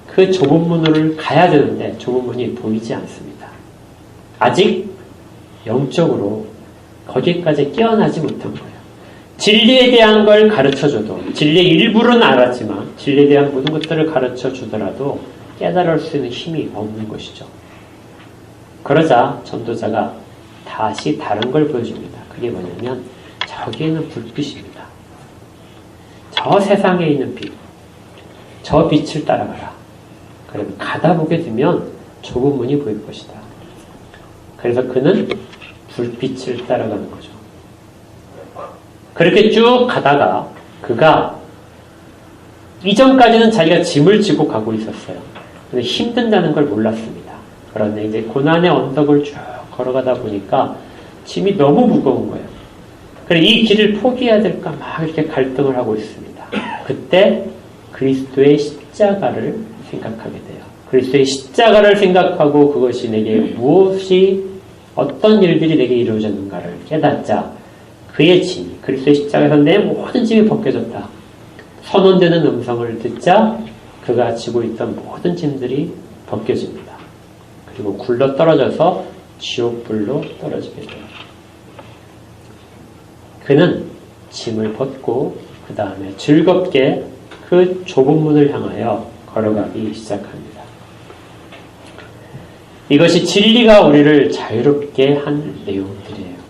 그 좁은 문을 가야 되는데 좁은 문이 보이지 않습니다. 아직 영적으로 거기까지 깨어나지 못한 거예요. 진리에 대한 걸 가르쳐줘도, 진리의 일부는 알았지만 진리에 대한 모든 것들을 가르쳐주더라도 깨달을 수 있는 힘이 없는 것이죠. 그러자 전도자가 다시 다른 걸 보여줍니다. 그게 뭐냐면 저기에는 불빛입니다. 저 세상에 있는 빛, 저 빛을 따라가라. 그러면 가다 보게 되면 좁은 문이 보일 것이다. 그래서 그는 불빛을 따라가는 거죠. 그렇게 쭉 가다가 그가 이전까지는 자기가 짐을 지고 가고 있었어요. 근데 힘든다는 걸 몰랐습니다. 그런데 이제 고난의 언덕을 쭉 걸어가다 보니까 짐이 너무 무거운 거예요. 그래서 이 길을 포기해야 될까 막 이렇게 갈등을 하고 있습니다. 그때 그리스도의 십자가를 생각하게 돼요. 그리스도의 십자가를 생각하고 그것이 내게 무엇이 어떤 일들이 내게 이루어졌는가를 깨닫자 그의 짐이 그리스도의 십자가에서 내 모든 짐이 벗겨졌다. 선언되는 음성을 듣자 그가 지고 있던 모든 짐들이 벗겨집니다. 그리고 굴러 떨어져서 지옥불로 떨어지게 돼요. 그는 짐을 벗고 그 다음에 즐겁게 그 좁은 문을 향하여 걸어가기 시작합니다. 이것이 진리가 우리를 자유롭게 한 내용들이에요.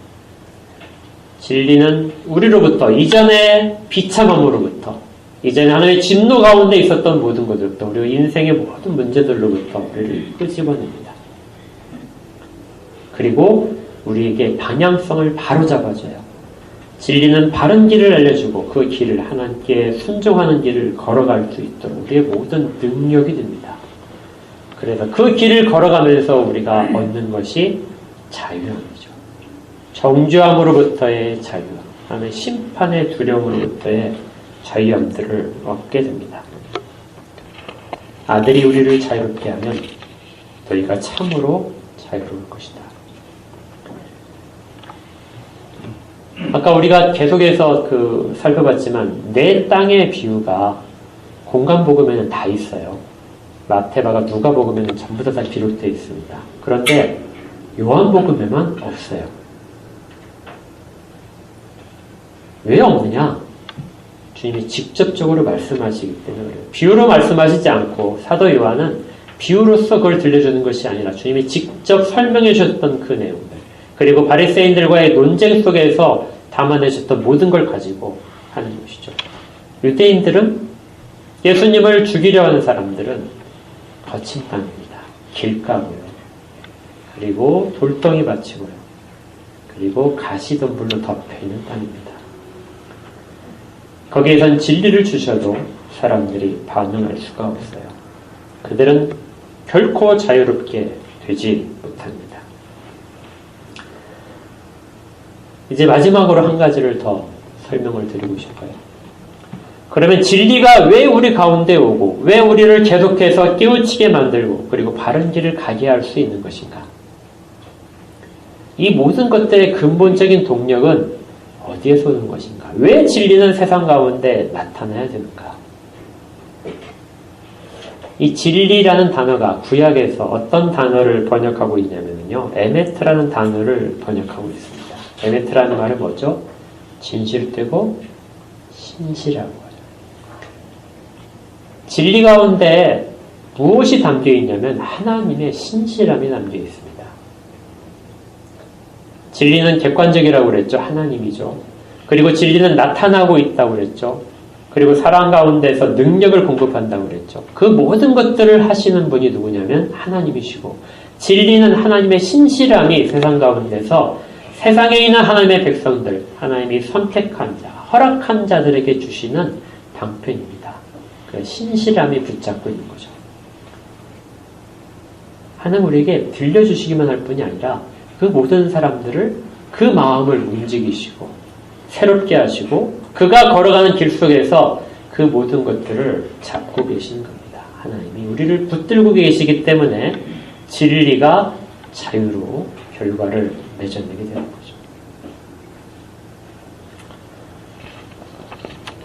진리는 우리로부터 이전의 비참함으로부터 이전에 하나님의 진노 가운데 있었던 모든 것들부터 그리고 인생의 모든 문제들로부터 우리를 끄집어냅니다. 그리고 우리에게 방향성을 바로잡아줘요. 진리는 바른 길을 알려주고 그 길을 하나님께 순종하는 길을 걸어갈 수 있도록 우리의 모든 능력이 됩니다. 그래서 그 길을 걸어가면서 우리가 얻는 것이 자유함이죠. 정죄함으로부터의 자유, 하나님의 심판의 두려움으로부터의 자유함들을 얻게 됩니다. 아들이 우리를 자유롭게 하면 너희가 참으로 자유로울 것이다. 아까 우리가 계속해서 살펴봤지만 내 땅의 비유가 공간복음에는 다 있어요. 마태마가 누가복음에는 전부 다 기록되어 있습니다. 그런데 요한복음에만 없어요. 왜 없느냐? 주님이 직접적으로 말씀하시기 때문에 그래요. 비유로 말씀하시지 않고 사도 요한은 비유로서 그걸 들려주는 것이 아니라 주님이 직접 설명해 주셨던 그 내용들 그리고 바리새인들과의 논쟁 속에서 담아내셨던 모든 걸 가지고 하는 것이죠. 유대인들은 예수님을 죽이려 하는 사람들은 거친 땅입니다. 길가고요. 그리고 돌덩이 밭이고요. 그리고 가시덤불로 덮여있는 땅입니다. 거기에선 진리를 주셔도 사람들이 반응할 수가 없어요. 그들은 결코 자유롭게 되지 못합니다. 이제 마지막으로 한 가지를 더 설명을 드리고 싶어요. 그러면 진리가 왜 우리 가운데 오고 왜 우리를 계속해서 깨우치게 만들고 그리고 바른 길을 가게 할 수 있는 것인가? 이 모든 것들의 근본적인 동력은 어디에서 오는 것인가? 왜 진리는 세상 가운데 나타나야 되는가? 이 진리라는 단어가 구약에서 어떤 단어를 번역하고 있냐면요. 에메트라는 단어를 번역하고 있습니다. 에메트라는 말은 뭐죠? 진실되고 신실하고 하죠. 진리 가운데 무엇이 담겨 있냐면 하나님의 신실함이 담겨 있습니다. 진리는 객관적이라고 그랬죠. 하나님이죠. 그리고 진리는 나타나고 있다고 그랬죠. 그리고 사랑 가운데서 능력을 공급한다고 그랬죠. 그 모든 것들을 하시는 분이 누구냐면 하나님이시고 진리는 하나님의 신실함이 세상 가운데서 세상에 있는 하나님의 백성들, 하나님이 선택한 자, 허락한 자들에게 주시는 방편입니다. 그 신실함이 붙잡고 있는 거죠. 하나님 우리에게 들려주시기만 할 뿐이 아니라 그 모든 사람들을 그 마음을 움직이시고 새롭게 하시고 그가 걸어가는 길 속에서 그 모든 것들을 잡고 계시는 겁니다. 하나님이 우리를 붙들고 계시기 때문에 진리가 자유로 결과를 맺어내게 되는 거죠.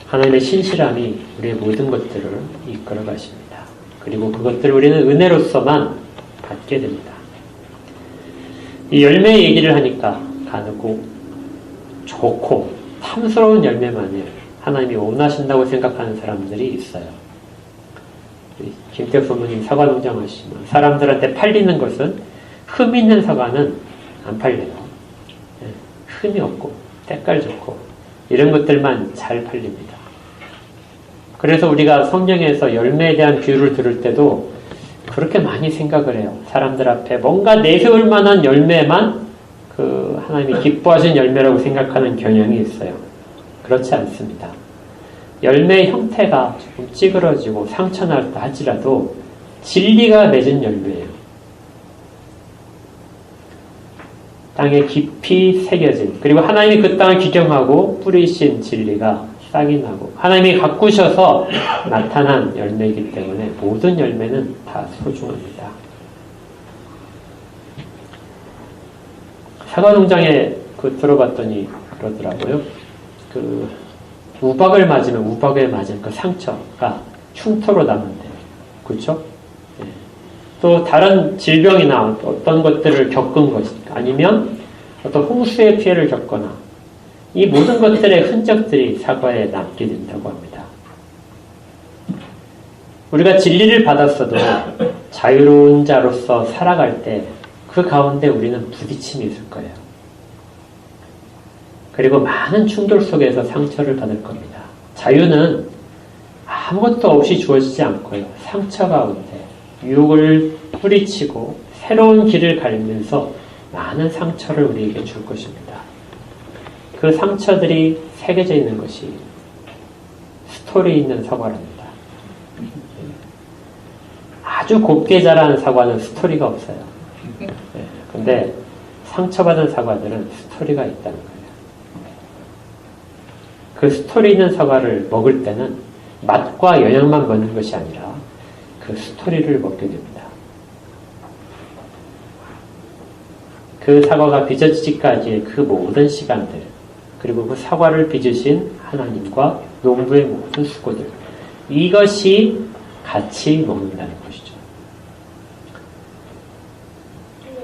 하나님의 신실함이 우리의 모든 것들을 이끌어 가십니다. 그리고 그것들을 우리는 은혜로서만 받게 됩니다. 이 열매 얘기를 하니까 가누고 좋고 탐스러운 열매만을 하나님이 원하신다고 생각하는 사람들이 있어요. 김태우 부모님 사과 농장 하시면 사람들한테 팔리는 것은 흠 있는 사과는 안 팔려요. 흠이 없고 때깔 좋고 이런 것들만 잘 팔립니다. 그래서 우리가 성경에서 열매에 대한 비유를 들을 때도 그렇게 많이 생각을 해요. 사람들 앞에 뭔가 내세울 만한 열매만 하나님이 기뻐하신 열매라고 생각하는 경향이 있어요. 그렇지 않습니다. 열매의 형태가 조금 찌그러지고 상처났다 할지라도 진리가 맺은 열매예요. 땅에 깊이 새겨진, 그리고 하나님이 그 땅을 기경하고 뿌리신 진리가 싹이 나고 하나님이 가꾸셔서 나타난 열매이기 때문에 모든 열매는 다 소중합니다. 사과농장에 들어봤더니 그러더라고요. 우박을 맞으면 우박에 맞은 그 상처가 흉터로 남는데요. 그렇죠? 네. 또 다른 질병이나 어떤 것들을 겪은 것이 아니면 어떤 홍수의 피해를 겪거나 이 모든 것들의 흔적들이 사과에 남게 된다고 합니다. 우리가 진리를 받았어도 자유로운 자로서 살아갈 때 그 가운데 우리는 부딪힘이 있을 거예요. 그리고 많은 충돌 속에서 상처를 받을 겁니다. 자유는 아무것도 없이 주어지지 않고요. 상처 가운데 유혹을 뿌리치고 새로운 길을 가리면서 많은 상처를 우리에게 줄 것입니다. 그 상처들이 새겨져 있는 것이 스토리 있는 사과랍니다. 아주 곱게 자라는 사과는 스토리가 없어요. 근데 상처받은 사과들은 스토리가 있다는 거예요. 그 스토리 있는 사과를 먹을 때는 맛과 영양만 먹는 것이 아니라 그 스토리를 먹게 됩니다. 그 사과가 빚어지기까지의 그 모든 시간들, 그리고 그 사과를 빚으신 하나님과 농부의 모든 수고들, 이것이 같이 먹는다는 것이죠.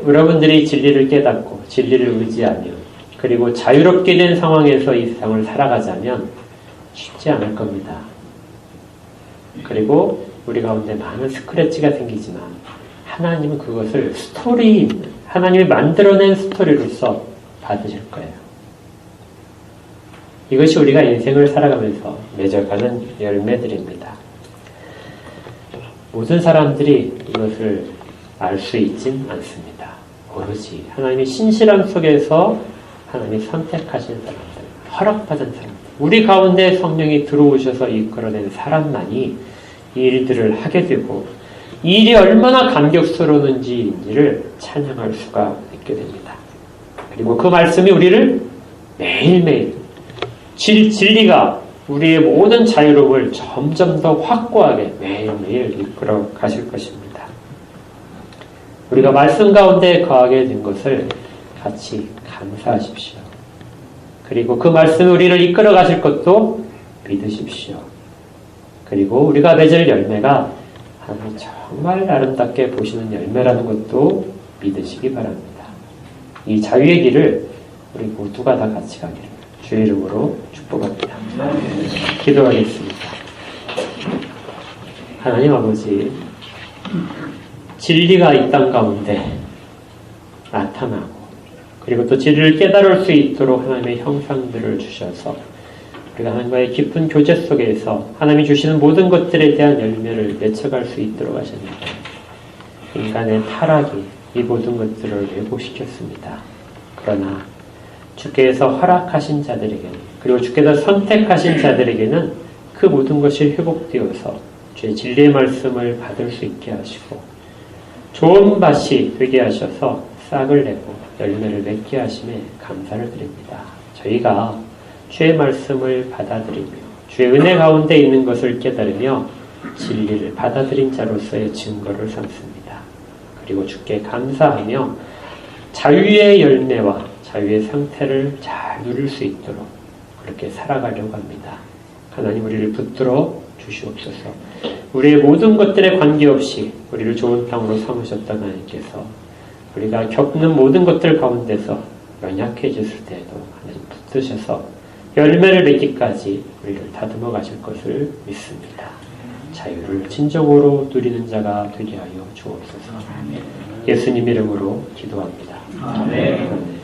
여러분들이 진리를 깨닫고 진리를 의지하며 그리고 자유롭게 된 상황에서 이 세상을 살아가자면 쉽지 않을 겁니다. 그리고 우리 가운데 많은 스크래치가 생기지만 하나님은 그것을 스토리 있는, 하나님이 만들어낸 스토리로서 받으실 거예요. 이것이 우리가 인생을 살아가면서 맺어가는 열매들입니다. 모든 사람들이 이것을 알 수 있진 않습니다. 오로지 하나님의 신실함 속에서 하나님이 선택하신 사람들, 허락받은 사람들, 우리 가운데 성령이 들어오셔서 이끌어낸 사람만이 이 일들을 하게 되고 이 일이 얼마나 감격스러운지를 찬양할 수가 있게 됩니다. 그리고 그 말씀이 우리를 매일매일 진리가 우리의 모든 자유로움을 점점 더 확고하게 매일매일 이끌어 가실 것입니다. 우리가 말씀 가운데 거하게 된 것을 같이 감사하십시오. 그리고 그 말씀이 우리를 이끌어 가실 것도 믿으십시오. 그리고 우리가 맺을 열매가 하나님 정말 아름답게 보시는 열매라는 것도 믿으시기 바랍니다. 이 자유의 길을 우리 모두가 다 같이 가기를 주의 이름으로 축복합니다. 기도하겠습니다. 하나님 아버지, 진리가 이 땅 가운데 나타나고 그리고 또 진리를 깨달을 수 있도록 하나님의 형상들을 주셔서 우리가 하나님과의 깊은 교제 속에서 하나님이 주시는 모든 것들에 대한 열매를 맺혀갈 수 있도록 하셨는데 인간의 타락이 이 모든 것들을 왜곡시켰습니다. 그러나 주께서 허락하신 자들에게는 그리고 주께서 선택하신 자들에게는 그 모든 것이 회복되어서 주의 진리의 말씀을 받을 수 있게 하시고 좋은 밭이 되게 하셔서 싹을 내고 열매를 맺게 하심에 감사를 드립니다. 저희가 주의 말씀을 받아들이며 주의 은혜 가운데 있는 것을 깨달으며 진리를 받아들인 자로서의 증거를 삼습니다. 그리고 주께 감사하며 자유의 열매와 자유의 상태를 잘 누릴 수 있도록 그렇게 살아가려고 합니다. 하나님 우리를 붙들어 주시옵소서. 우리의 모든 것들에 관계없이 우리를 좋은 땅으로 삼으셨던 하나님께서 우리가 겪는 모든 것들 가운데서 연약해졌을 때에도 하나님 붙드셔서 열매를 맺기까지 우리를 다듬어 가실 것을 믿습니다. 자유를 진정으로 누리는 자가 되게 하여 주옵소서. 예수님 이름으로 기도합니다. 아멘.